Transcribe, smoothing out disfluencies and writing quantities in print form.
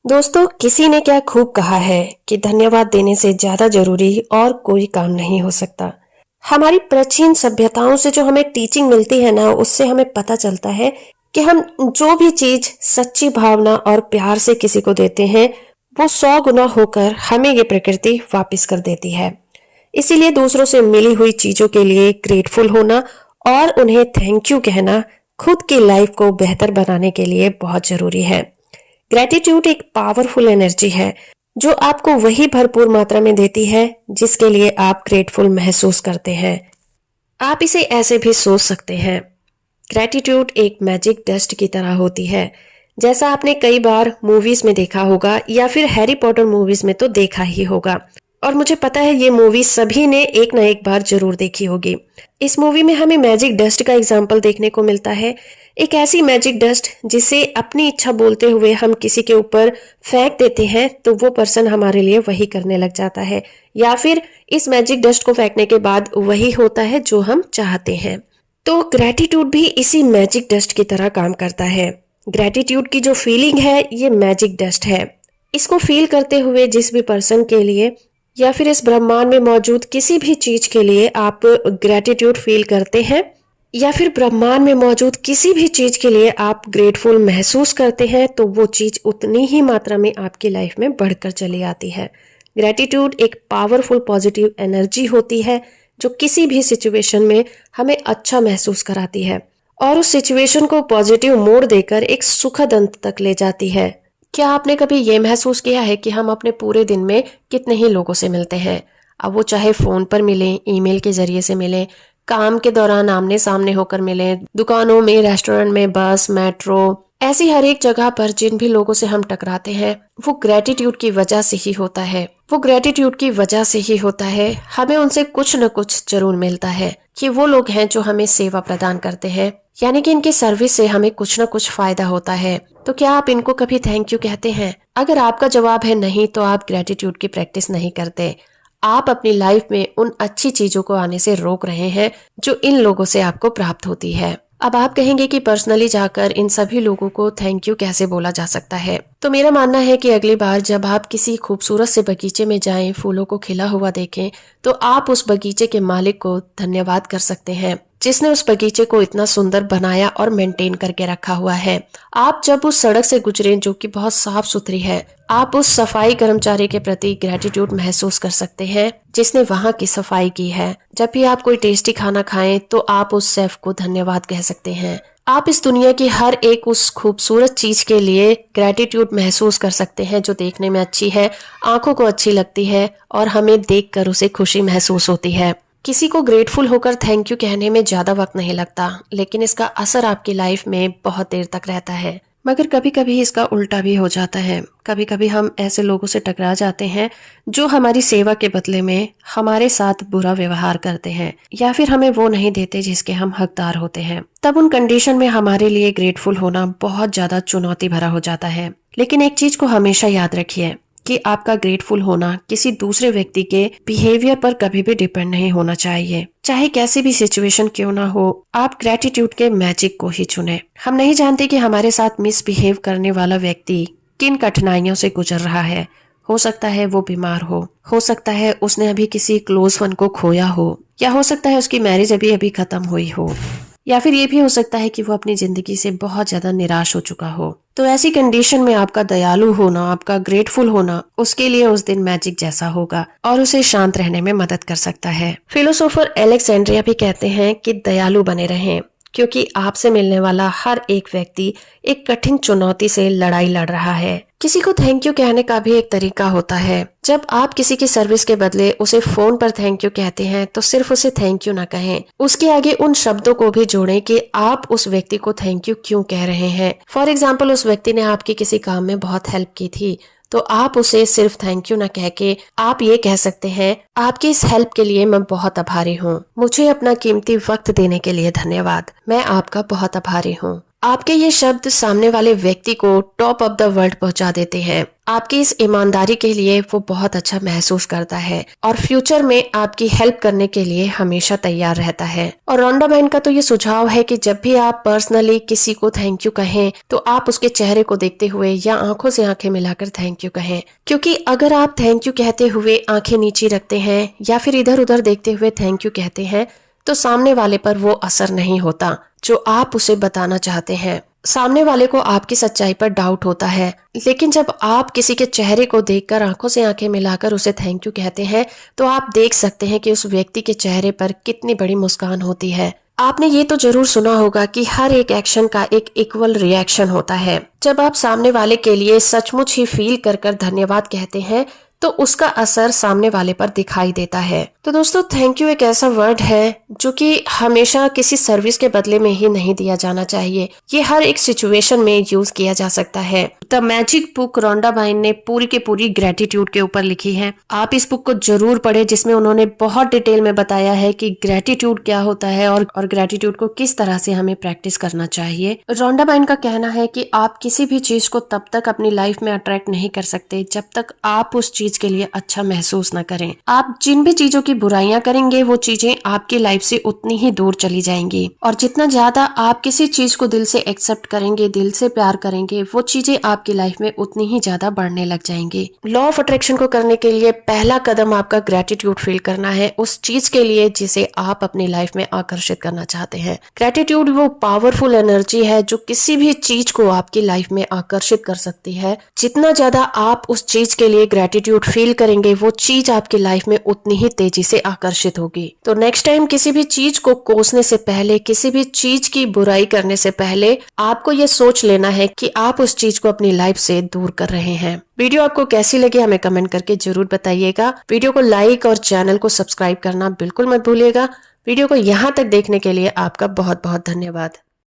दोस्तों, किसी ने क्या खूब कहा है कि धन्यवाद देने से ज्यादा जरूरी और कोई काम नहीं हो सकता। हमारी प्राचीन सभ्यताओं से जो हमें टीचिंग मिलती है ना, उससे हमें पता चलता है कि हम जो भी चीज सच्ची भावना और प्यार से किसी को देते हैं, वो 100 गुना होकर हमें ये प्रकृति वापस कर देती है। इसीलिए दूसरों से मिली हुई चीजों के लिए ग्रेटफुल होना और उन्हें थैंक यू कहना खुद की लाइफ को बेहतर बनाने के लिए बहुत जरूरी है। ग्रेटिट्यूड एक पावरफुल एनर्जी है जो आपको वही भरपूर मात्रा में देती है जिसके लिए आप ग्रेटफुल महसूस करते हैं। आप इसे ऐसे भी सोच सकते हैं, ग्रेटिट्यूड एक मैजिक डस्ट की तरह होती है। जैसा आपने कई बार मूवीज में देखा होगा या फिर हैरी पॉटर मूवीज में तो देखा ही होगा, और मुझे पता है ये मूवी सभी ने एक ना एक बार जरूर देखी होगी। इस मूवी में हमें मैजिक डस्ट का एग्जाम्पल देखने को मिलता है। एक ऐसी मैजिक डस्ट जिसे अपनी इच्छा बोलते हुए हम किसी के ऊपर फेंक देते हैं तो वो पर्सन हमारे लिए वही करने लग जाता है, या फिर इस मैजिक डस्ट को फेंकने के बाद वही होता है जो हम चाहते हैं। तो ग्रेटिट्यूड भी इसी मैजिक डस्ट की तरह काम करता है। ग्रेटिट्यूड की जो फीलिंग है ये मैजिक डस्ट है। इसको फील करते हुए जिस भी पर्सन के लिए या फिर इस ब्रह्मांड में मौजूद किसी भी चीज के लिए आप ग्रेटिट्यूड फील करते हैं, या फिर ब्रह्मांड में मौजूद किसी भी चीज के लिए आप ग्रेटफुल महसूस करते हैं, तो वो चीज उतनी ही मात्रा में आपकी लाइफ में बढ़कर चली आती है। ग्रेटिट्यूड एक पावरफुल पॉजिटिव एनर्जी होती है जो किसी भी सिचुएशन में हमें अच्छा महसूस कराती है और उस सिचुएशन को पॉजिटिव मोड़ देकर एक सुखद अंत तक ले जाती है। क्या आपने कभी ये महसूस किया है कि हम अपने पूरे दिन में कितने ही लोगों से मिलते हैं? अब वो चाहे फोन पर मिलें, ईमेल के जरिए से मिलें, काम के दौरान आमने सामने होकर मिलें, दुकानों में, रेस्टोरेंट में, बस, मेट्रो, ऐसी हर एक जगह पर जिन भी लोगों से हम टकराते हैं वो ग्रेटिट्यूड की वजह से ही होता है। वो ग्रेटिट्यूड की वजह से ही होता है। हमें उनसे कुछ न कुछ जरूर मिलता है कि वो लोग हैं जो हमें सेवा प्रदान करते हैं, यानी कि इनकी सर्विस से हमें कुछ न कुछ फायदा होता है। तो क्या आप इनको कभी थैंक यू कहते हैं? अगर आपका जवाब है नहीं तो आप ग्रेटिट्यूड की प्रैक्टिस नहीं करते। आप अपनी लाइफ में उन अच्छी चीजों को आने से रोक रहे हैं जो इन लोगों से आपको प्राप्त होती है। अब आप कहेंगे कि पर्सनली जाकर इन सभी लोगों को थैंक यू कैसे बोला जा सकता है? तो मेरा मानना है कि अगली बार जब आप किसी खूबसूरत से बगीचे में जाएं, फूलों को खिला हुआ देखें, तो आप उस बगीचे के मालिक को धन्यवाद कर सकते हैं जिसने उस बगीचे को इतना सुंदर बनाया और मेंटेन करके रखा हुआ है। आप जब उस सड़क से गुजरें जो कि बहुत साफ सुथरी है, आप उस सफाई कर्मचारी के प्रति ग्रेटिट्यूड महसूस कर सकते हैं जिसने वहाँ की सफाई की है। जब भी आप कोई टेस्टी खाना खाएं तो आप उस शेफ को धन्यवाद कह सकते हैं। आप इस दुनिया की हर एक उस खूबसूरत चीज के लिए ग्रेटिट्यूड महसूस कर सकते हैं जो देखने में अच्छी है, आंखों को अच्छी लगती है और हमें देखकर उसे खुशी महसूस होती है। किसी को ग्रेटफुल होकर थैंक यू कहने में ज्यादा वक्त नहीं लगता, लेकिन इसका असर आपकी लाइफ में बहुत देर तक रहता है। मगर कभी कभी इसका उल्टा भी हो जाता है। कभी कभी हम ऐसे लोगों से टकरा जाते हैं जो हमारी सेवा के बदले में हमारे साथ बुरा व्यवहार करते हैं या फिर हमें वो नहीं देते जिसके हम हकदार होते हैं। तब उन कंडीशन में हमारे लिए ग्रेटफुल होना बहुत ज्यादा चुनौती भरा हो जाता है। लेकिन एक चीज को हमेशा याद रखिए कि आपका ग्रेटफुल होना किसी दूसरे व्यक्ति के बिहेवियर पर कभी भी डिपेंड नहीं होना चाहिए। चाहे कैसी भी सिचुएशन क्यों ना हो, आप ग्रेटिट्यूड के मैजिक को ही चुने। हम नहीं जानते कि हमारे साथ मिसबिहेव करने वाला व्यक्ति किन कठिनाइयों से गुजर रहा है। हो सकता है वो बीमार हो सकता है उसने अभी किसी क्लोज वन को खोया हो, या हो सकता है उसकी मैरिज अभी अभी खत्म हुई हो, या फिर ये भी हो सकता है कि वो अपनी जिंदगी से बहुत ज्यादा निराश हो चुका हो। तो ऐसी कंडीशन में आपका दयालु होना, आपका ग्रेटफुल होना उसके लिए उस दिन मैजिक जैसा होगा और उसे शांत रहने में मदद कर सकता है। फिलोसोफर एलेक्जेंड्रिया भी कहते हैं कि दयालु बने रहें, क्योंकि आपसे मिलने वाला हर एक व्यक्ति एक कठिन चुनौती से लड़ाई लड़ रहा है। किसी को थैंक यू कहने का भी एक तरीका होता है। जब आप किसी की सर्विस के बदले उसे फोन पर थैंक यू कहते हैं तो सिर्फ उसे थैंक यू ना कहें, उसके आगे उन शब्दों को भी जोड़ें कि आप उस व्यक्ति को थैंक यू क्यों कह रहे हैं। फॉर एग्जाम्पल, उस व्यक्ति ने आपकी किसी काम में बहुत हेल्प की थी, तो आप उसे सिर्फ थैंक यू ना कह के आप ये कह सकते हैं, आपकी इस हेल्प के लिए मैं बहुत आभारी हूँ, मुझे अपना कीमती वक्त देने के लिए धन्यवाद, मैं आपका बहुत आभारी हूँ। आपके ये शब्द सामने वाले व्यक्ति को टॉप ऑफ द वर्ल्ड पहुंचा देते हैं। आपकी इस ईमानदारी के लिए वो बहुत अच्छा महसूस करता है और फ्यूचर में आपकी हेल्प करने के लिए हमेशा तैयार रहता है। और रोंडा बहन का तो ये सुझाव है कि जब भी आप पर्सनली किसी को थैंक यू कहें तो आप उसके चेहरे को देखते हुए या आंखों से आंखें मिलाकर थैंक यू कहें, क्योंकि अगर आप थैंक यू कहते हुए आंखें नीची रखते हैं या फिर इधर उधर देखते हुए थैंक यू कहते हैं तो सामने वाले पर वो असर नहीं होता जो आप उसे बताना चाहते हैं। सामने वाले को आपकी सच्चाई पर डाउट होता है, लेकिन जब आप किसी के चेहरे को देखकर आंखों से आंखें मिलाकर उसे थैंक यू कहते हैं तो आप देख सकते हैं कि उस व्यक्ति के चेहरे पर कितनी बड़ी मुस्कान होती है। आपने ये तो जरूर सुना होगा कि हर एक एक्शन का एक इक्वल रिएक्शन होता है। जब आप सामने वाले के लिए सचमुच ही फील कर कर धन्यवाद कहते हैं तो उसका असर सामने वाले पर दिखाई देता है। तो दोस्तों, थैंक यू एक ऐसा वर्ड है जो कि हमेशा किसी सर्विस के बदले में ही नहीं दिया जाना चाहिए। ये हर एक सिचुएशन में यूज किया जा सकता है। द मैजिक बुक रोंडा बाइन ने पूरी की पूरी ग्रेटिट्यूड के ऊपर लिखी है। आप इस बुक को जरूर पढ़े, जिसमें उन्होंने बहुत डिटेल में बताया है कि ग्रेटिट्यूड क्या होता है और ग्रेटिट्यूड को किस तरह से हमें प्रैक्टिस करना चाहिए। रोंडा बाइन का कहना है कि आप किसी भी चीज को तब तक अपनी लाइफ में अट्रैक्ट नहीं कर सकते जब तक आप उस चीज के लिए अच्छा महसूस न करें। आप जिन भी चीजों की बुराइयां करेंगे वो चीजें आपकी लाइफ से उतनी ही दूर चली जाएंगी, और जितना ज्यादा आप किसी चीज को दिल से एक्सेप्ट करेंगे, दिल से प्यार करेंगे, वो चीजें आपकी लाइफ में उतनी ही ज्यादा बढ़ने लग जाएंगी। लॉ ऑफ अट्रैक्शन को करने के लिए पहला कदम आपका ग्रेटिट्यूड फील करना है उस चीज के लिए जिसे आप अपनी लाइफ में आकर्षित करना चाहते हैं। ग्रेटिट्यूड वो पावरफुल एनर्जी है जो किसी भी चीज को आपकी लाइफ में आकर्षित कर सकती है। जितना ज्यादा आप उस चीज के लिए ग्रेटिट्यूड फील करेंगे वो चीज आपकी लाइफ में उतनी ही तेजी से आकर्षित होगी। तो नेक्स्ट टाइम किसी भी चीज को कोसने से पहले, किसी भी चीज की बुराई करने से पहले आपको ये सोच लेना है कि आप उस चीज को अपनी लाइफ से दूर कर रहे हैं। वीडियो आपको कैसी लगी हमें कमेंट करके जरूर बताइएगा। वीडियो को लाइक और चैनल को सब्सक्राइब करना बिल्कुल मत भूलिएगा। वीडियो को यहाँ तक देखने के लिए आपका बहुत बहुत धन्यवाद।